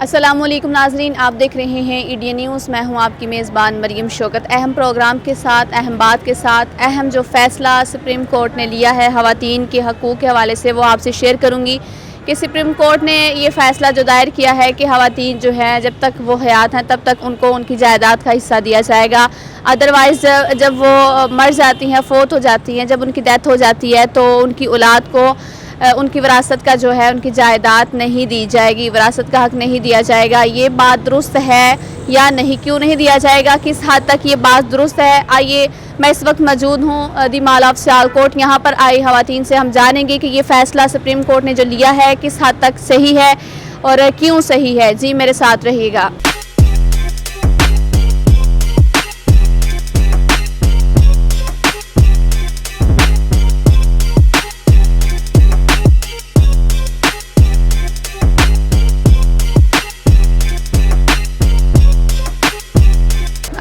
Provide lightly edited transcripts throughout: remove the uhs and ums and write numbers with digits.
السلام علیکم ناظرین، آپ دیکھ رہے ہیں ایڈین نیوز۔ میں ہوں آپ کی میزبان مریم شوکت۔ اہم پروگرام کے ساتھ، اہم بات کے ساتھ، اہم جو فیصلہ سپریم کورٹ نے لیا ہے خواتین کے حقوق کے حوالے سے، وہ آپ سے شیئر کروں گی کہ سپریم کورٹ نے یہ فیصلہ جو دائر کیا ہے کہ خواتین جو ہیں جب تک وہ حیات ہیں تب تک ان کو ان کی جائیداد کا حصہ دیا جائے گا، ادروائز جب وہ مر جاتی ہیں، فوت ہو جاتی ہیں، جب ان کی ڈیتھ ہو جاتی ہے تو ان کی اولاد کو ان کی وراثت کا جو ہے ان کی جائیداد نہیں دی جائے گی، وراثت کا حق نہیں دیا جائے گا۔ یہ بات درست ہے یا نہیں؟ کیوں نہیں دیا جائے گا؟ کس حد تک یہ بات درست ہے؟ آئیے، میں اس وقت موجود ہوں دی مال آف سیالکوٹ۔ یہاں پر آئی خواتین سے ہم جانیں گے کہ یہ فیصلہ سپریم کورٹ نے جو لیا ہے کس حد تک صحیح ہے اور کیوں صحیح ہے۔ جی میرے ساتھ رہیے گا۔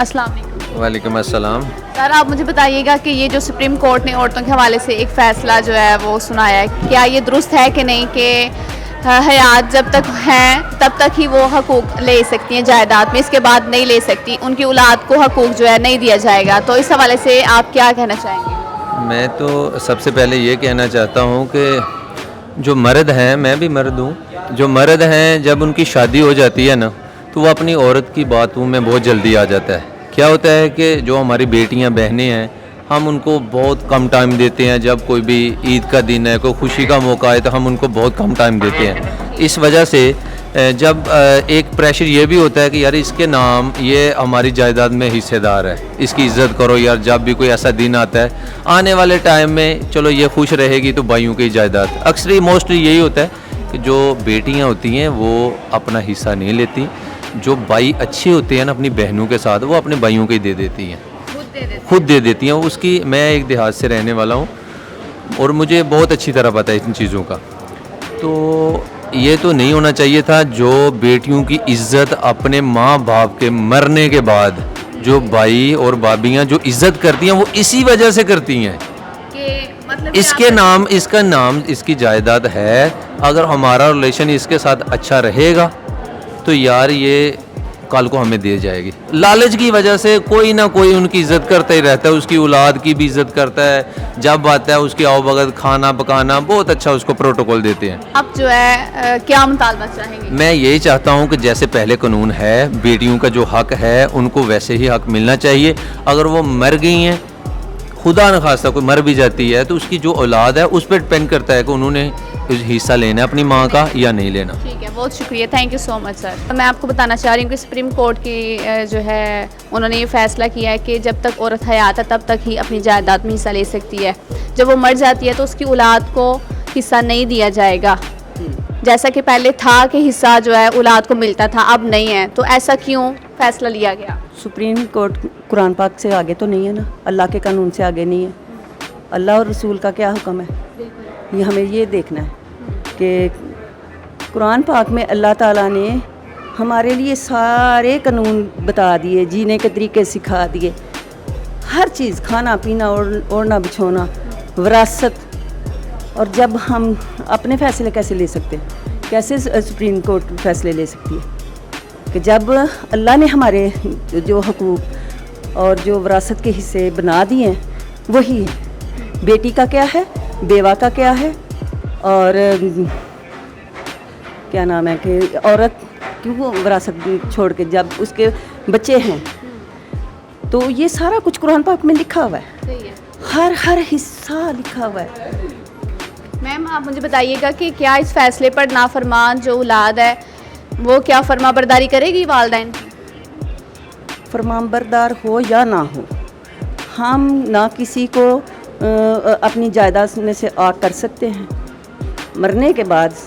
السلام علیکم۔ وعلیکم السلام۔ سر آپ مجھے بتائیے گا کہ یہ جو سپریم کورٹ نے عورتوں کے حوالے سے ایک فیصلہ جو ہے وہ سنایا ہے، کیا یہ درست ہے کہ نہیں کہ حیات جب تک ہیں تب تک ہی وہ حقوق لے سکتی ہیں جائیداد میں، اس کے بعد نہیں لے سکتی، ان کی اولاد کو حقوق جو ہے نہیں دیا جائے گا؟ تو اس حوالے سے آپ کیا کہنا چاہیں گے؟ میں تو سب سے پہلے یہ کہنا چاہتا ہوں کہ جو مرد ہیں، میں بھی مرد ہوں، جو مرد ہیں جب ان کی شادی ہو جاتی ہے نا تو وہ اپنی عورت کی باتوں میں بہت جلدی آ جاتا ہے۔ کیا ہوتا ہے کہ جو ہماری بیٹیاں بہنیں ہیں ہم ان کو بہت کم ٹائم دیتے ہیں، جب کوئی بھی عید کا دن ہے، کوئی خوشی کا موقع ہے تو ہم ان کو بہت کم ٹائم دیتے ہیں۔ اس وجہ سے جب ایک پریشر یہ بھی ہوتا ہے کہ یار اس کے نام یہ ہماری جائیداد میں حصے دار ہے، اس کی عزت کرو یار، جب بھی کوئی ایسا دن آتا ہے آنے والے ٹائم میں چلو یہ خوش رہے گی تو بھائیوں کی جائیداد۔ اکثر موسٹلی یہی ہوتا ہے کہ جو بیٹیاں ہوتی ہیں وہ اپنا حصہ نہیں لیتی، جو بھائی اچھے ہوتے ہیں نا اپنی بہنوں کے ساتھ وہ اپنے بھائیوں کے دے دیتی ہیں، خود دے دیتی ہیں۔ اس کی میں ایک دیہات سے رہنے والا ہوں اور مجھے بہت اچھی طرح پتہ ہے ان چیزوں کا۔ تو یہ تو نہیں ہونا چاہیے تھا، جو بیٹیوں کی عزت اپنے ماں باپ کے مرنے کے بعد جو بھائی اور بھابیاں جو عزت کرتی ہیں وہ اسی وجہ سے کرتی ہیں۔ اس کے نام، اس کا نام، اس کی جائیداد ہے، اگر ہمارا ریلیشن اس کے ساتھ اچھا رہے گا تو یار یہ کل کو ہمیں دے جائے گی۔ لالچ کی وجہ سے کوئی نہ کوئی ان کی عزت کرتا ہی رہتا ہے، اس کی اولاد کی بھی عزت کرتا ہے، جب آتا ہے اس کی آؤ بغت کھانا پکانا بہت اچھا اس کو پروٹوکول دیتے ہیں۔ اب جو ہے کیا مطالبہ چاہیں گے؟ میں یہی چاہتا ہوں کہ جیسے پہلے قانون ہے، بیٹیوں کا جو حق ہے ان کو ویسے ہی حق ملنا چاہیے۔ اگر وہ مر گئی ہیں، خدا نخواستہ کوئی مر بھی جاتی ہے تو اس کی جو اولاد ہے اس پہ ڈپینڈ کرتا ہے کہ انہوں نے حصہ لینا ہے اپنی ماں کا یا نہیں لینا۔ ٹھیک ہے، بہت شکریہ، تھینک یو سو مچ سر۔ میں آپ کو بتانا چاہ رہی ہوں کہ سپریم کورٹ کی جو ہے انہوں نے یہ فیصلہ کیا ہے کہ جب تک عورت حیات ہے تب تک ہی اپنی جائیداد میں حصہ لے سکتی ہے، جب وہ مر جاتی ہے تو اس کی اولاد کو حصہ نہیں دیا جائے گا، جیسا کہ پہلے تھا کہ حصہ جو ہے اولاد کو ملتا تھا، اب نہیں ہے۔ تو ایسا کیوں فیصلہ لیا گیا؟ سپریم کورٹ قرآن پاک سے آگے تو نہیں ہے نا، اللہ کے قانون سے آگے نہیں ہے۔ اللہ اور رسول کا کیا حکم ہے، یہ ہمیں یہ دیکھنا ہے کہ قرآن پاک میں اللہ تعالیٰ نے ہمارے لیے سارے قانون بتا دیے، جینے کے طریقے سکھا دیے، ہر چیز، کھانا پینا، اوڑھنا بچھونا، وراثت۔ اور جب ہم اپنے فیصلے کیسے لے سکتے ہیں؟ کیسے سپریم کورٹ فیصلے لے سکتی ہے کہ جب اللہ نے ہمارے جو حقوق اور جو وراثت کے حصے بنا دیے ہیں وہی ہے۔ بیٹی کا کیا ہے، بیوہ کا کیا ہے، اور کیا نام ہے کہ عورت کیوں وراثت چھوڑ کے جب اس کے بچے ہیں، تو یہ سارا کچھ قرآن پاک میں لکھا ہوا ہے، ہر حصہ لکھا ہوا ہے۔ میم آپ مجھے بتائیے گا کہ کیا اس فیصلے پر نافرمان جو اولاد ہے وہ کیا فرما برداری کرے گی والدین کی؟ فرمان بردار ہو یا نہ ہو، ہم نہ کسی کو اپنی جائیداد میں سے آگ کر سکتے ہیں۔ مرنے کے بعد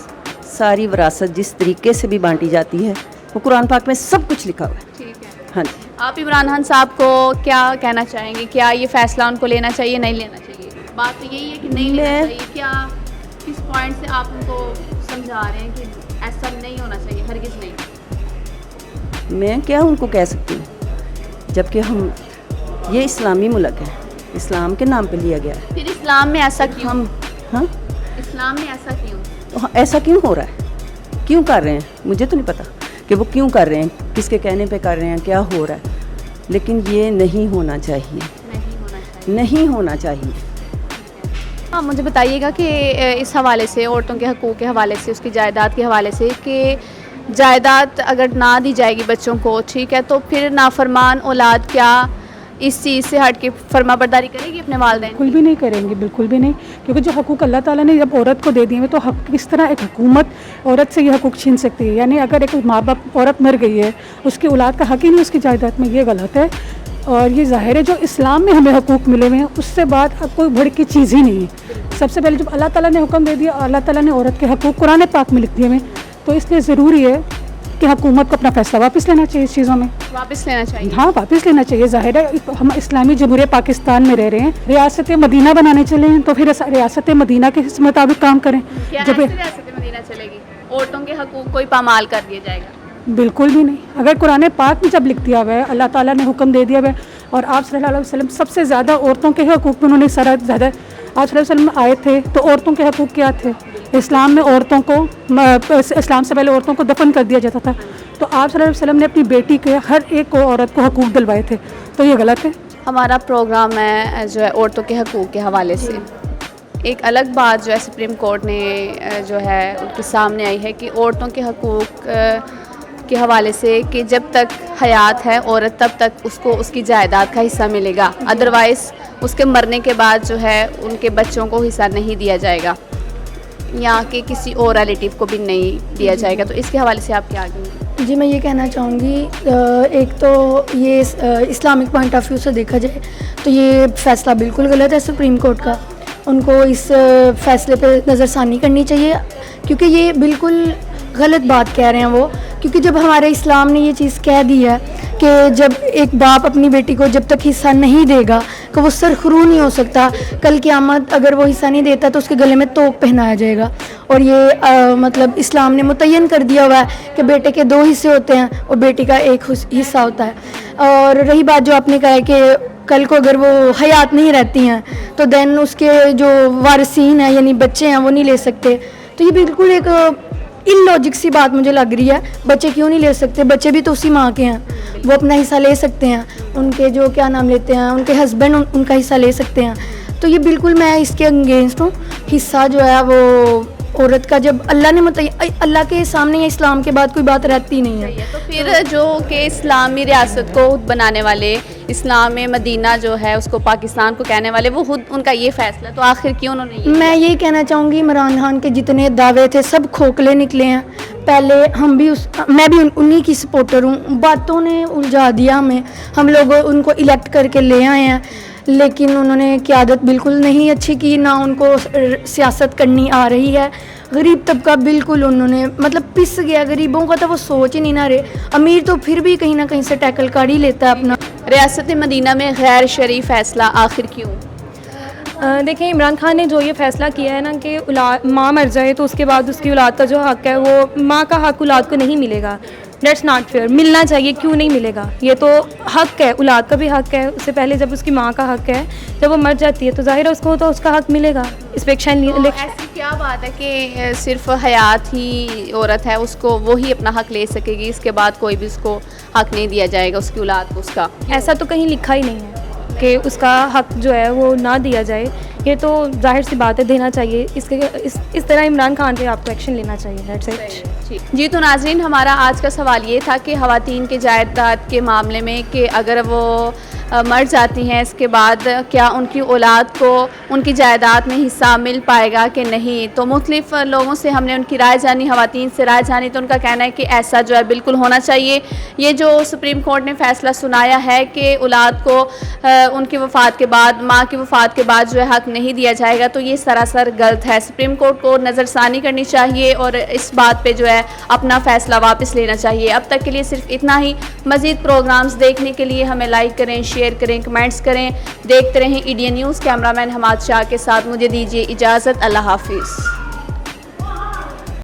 ساری وراثت جس طریقے سے بھی بانٹی جاتی ہے وہ قرآن پاک میں سب کچھ لکھا ہوا ہے۔ ٹھیک ہے، ہاں جی۔ آپ عمران خان صاحب کو کیا کہنا چاہیں گے؟ کیا یہ فیصلہ ان کو لینا چاہیے، نہیں لینا چاہیے؟ بات تو یہی ہے کہ نہیں لینا چاہیے۔ کیا کس پوائنٹ سے آپ ان کو سمجھا رہے ہیں کہ ایسا نہیں ہونا چاہیے، ہرگز نہیں؟ میں کیا ان کو کہہ سکتی ہوں، جب کہ ہم یہ اسلامی ملک ہے، اسلام کے نام پہ لیا گیا ہے۔ پھر اسلام میں ایسا کیوں؟ ہاں اسلام میں ایسا کیوں؟ ایسا کیوں ہو رہا ہے، کیوں کر رہے ہیں؟ مجھے تو نہیں پتا کہ کہ وہ کیوں کر رہے ہیں, کس کے کہنے پہ کر رہے ہیں, کیا ہو رہا ہے. لیکن یہ نہیں ہونا چاہیے, نہیں ہونا چاہیے. ہاں مجھے بتائیے گا کہ اس حوالے سے, عورتوں کے حقوق کے حوالے سے, اس کی جائیداد کے حوالے سے, کہ جائیداد اگر نہ دی جائے گی بچوں کو, ٹھیک ہے, تو پھر نافرمان اولاد کیا اس چیز سے ہٹ کے فرما برداری کرے گی اپنے والدین؟ بالکل بھی نہیں کریں گے, بالکل بھی نہیں. کیونکہ جو حقوق اللہ تعالیٰ نے جب عورت کو دے دیے ہیں تو کس طرح ایک حکومت عورت سے یہ حقوق چھین سکتی ہے؟ یعنی اگر ایک ماں باپ عورت مر گئی ہے, اس کی اولاد کا حق ہی نہیں اس کی جائیداد میں, یہ غلط ہے. اور یہ ظاہر ہے جو اسلام میں ہمیں حقوق ملے ہوئے ہیں اس سے بعد اب کوئی بڑھ کی چیز ہی نہیں ہے. سب سے پہلے جب اللہ تعالیٰ نے حکم دے دیا, اللہ تعالیٰ نے عورت کے حقوق قرآن پاک میں لکھ دیے ہوئے, تو اس لیے ضروری ہے کہ حکومت کو اپنا فیصلہ واپس لینا چاہیے اس چیزوں میں. واپس لینا چاہیے؟ ہاں واپس لینا چاہیے. ظاہر ہے ہم اسلامی جمہوریہ پاکستان میں رہ رہے ہیں, ریاست مدینہ بنانے چلے ہیں, تو پھر ریاست مدینہ کے مطابق کام کریں. جب ریاست مدینہ چلے گی عورتوں کے حقوق کو پامال کر دیا جائے گا؟ بالکل بھی نہیں. اگر قرآن پاک میں جب لکھ دیا ہوا ہے, اللہ تعالیٰ نے حکم دے دیا ہوا ہے, اور آپ صلی اللہ علیہ وسلم سب سے زیادہ عورتوں کے حقوق میں انہوں نے زیادہ, آپ صلی اللہ علیہ وسلم آئے تھے تو عورتوں کے حقوق کیا تھے؟ اسلام میں عورتوں کو, اسلام سے پہلے عورتوں کو دفن کر دیا جاتا تھا, تو آپ صلی اللہ علیہ وسلم نے اپنی بیٹی کے ہر ایک کو عورت کو حقوق دلوائے تھے, تو یہ غلط ہے. ہمارا پروگرام ہے جو ہے عورتوں کے حقوق کے حوالے سے. ایک الگ بات جو ہے سپریم کورٹ نے جو ہے ان کے سامنے آئی ہے کہ عورتوں کے حقوق کے حوالے سے کہ جب تک حیات ہے عورت تب تک اس کو اس کی جائیداد کا حصہ ملے گا, ادروائز اس کے مرنے کے بعد جو ہے ان کے بچوں کو حصہ نہیں دیا جائے گا, یا کہ کسی اور ریلیٹیو کو بھی نہیں دیا جائے گا. تو اس کے حوالے سے آپ کیا آگے؟ جی میں یہ کہنا چاہوں گی, ایک تو یہ اسلامک پوائنٹ آف ویو سے دیکھا جائے تو یہ فیصلہ بالکل غلط ہے سپریم کورٹ کا. ان کو اس فیصلے پہ نظر ثانی کرنی چاہیے, کیونکہ یہ بالکل غلط بات کہہ رہے ہیں وہ. کیونکہ جب ہمارے اسلام نے یہ چیز کہہ دی ہے کہ جب ایک باپ اپنی بیٹی کو جب تک حصہ نہیں دے گا کہ وہ سرخرو نہیں ہو سکتا, کل قیامت اگر وہ حصہ نہیں دیتا تو اس کے گلے میں توق پہنایا جائے گا. اور یہ مطلب اسلام نے متعین کر دیا ہوا ہے کہ بیٹے کے 2 حصے ہوتے ہیں اور بیٹی کا 1 حصہ ہوتا ہے. اور رہی بات جو آپ نے کہا ہے کہ کل کو اگر وہ حیات نہیں رہتی ہیں تو دین اس کے جو وارثین ہیں یعنی بچے ہیں وہ نہیں لے سکتے. تو یہ بالکل ایک ان لاجک سی بات مجھے لگ رہی ہے. بچے کیوں نہیں لے سکتے؟ بچے بھی تو اسی ماں کے ہیں, وہ اپنا حصہ لے سکتے ہیں. ان کے جو کیا نام لیتے ہیں, ان کے ہسبینڈ ان کا حصہ لے سکتے ہیں. تو یہ بالکل میں اس کے انگینسٹ ہوں. حصہ جو ہے وہ عورت کا جب اللہ نے اللہ کے سامنے یا اسلام کے بعد کوئی بات رہتی نہیں ہے. تو پھر جو کہ اسلامی ریاست کو بنانے والے, اسلام مدینہ جو ہے اس کو پاکستان کو کہنے والے, وہ خود ان کا یہ فیصلہ, تو آخر کیوں انہوں نے میں یہی کہنا چاہوں گی عمران خان کے جتنے دعوے تھے سب کھوکھلے نکلے ہیں. پہلے میں بھی انہی کی سپورٹر ہوں. باتوں نے الجھا دیا ہمیں, ہم لوگ ان کو الیکٹ کر کے لے آئے ہیں, لیکن انہوں نے قیادت بالکل نہیں اچھی کی, نہ ان کو سیاست کرنی آ رہی ہے. غریب طبقہ بالکل انہوں نے مطلب پس گیا. غریبوں کا تو وہ سوچ ہی نہیں نہ رہے. امیر تو پھر بھی کہیں نہ کہیں سے ٹیکل کر ہی لیتا ہے اپنا. ریاست مدینہ میں غیر شرعی فیصلہ آخر کیوں؟ دیکھیں عمران خان نے جو یہ فیصلہ کیا ہے نا کہ ماں مر جائے تو اس کے بعد اس کی اولاد کا جو حق ہے وہ ماں کا حق اولاد کو نہیں ملے گا. That's not fair. ملنا چاہیے, کیوں نہیں ملے گا؟ یہ تو حق ہے, اولاد کا بھی حق ہے. اس سے پہلے جب اس کی ماں کا حق ہے, جب وہ مر جاتی ہے تو ظاہر ہے اس کو تو اس کا حق ملے گا. اسپیکشن ایسی کیا بات ہے کہ صرف حیات ہی عورت ہے اس کو وہی اپنا حق لے سکے گی, اس کے بعد کوئی بھی اس کو حق نہیں دیا جائے گا اس کی اولاد کو؟ اس کا ایسا تو کہیں لکھا ہی نہیں ہے کہ اس کا حق جو ہے وہ نہ دیا جائے. یہ تو ظاہر سی بات ہے, دینا چاہیے. اس طرح عمران خان پہ آپ کو ایکشن لینا چاہیے. جی تو ناظرین, ہمارا آج کا سوال یہ تھا کہ خواتین کے جائیداد کے معاملے میں کہ اگر وہ مر جاتی ہیں اس کے بعد کیا ان کی اولاد کو ان کی جائیداد میں حصہ مل پائے گا کہ نہیں. تو مختلف لوگوں سے ہم نے ان کی رائے جانی, خواتین سے رائے جانی, تو ان کا کہنا ہے کہ ایسا جو ہے بالکل ہونا چاہیے. یہ جو سپریم کورٹ نے فیصلہ سنایا ہے کہ اولاد کو ان کی وفات کے بعد, ماں کی وفات کے بعد جو ہے حق نہیں دیا جائے گا, تو یہ سراسر غلط ہے. سپریم کورٹ کو نظر ثانی کرنی چاہیے اور اس بات پہ جو ہے اپنا فیصلہ واپس لینا چاہیے. اب تک کے لیے صرف اتنا ہی. مزید پروگرامز دیکھنے کے لیے ہمیں لائک کریں, شیئر کریں, کمنٹس کریں. دیکھتے رہیں EDN نیوز. کیمرہ مین حماد شاہ کے ساتھ مجھے دیجیے اجازت. اللہ حافظ.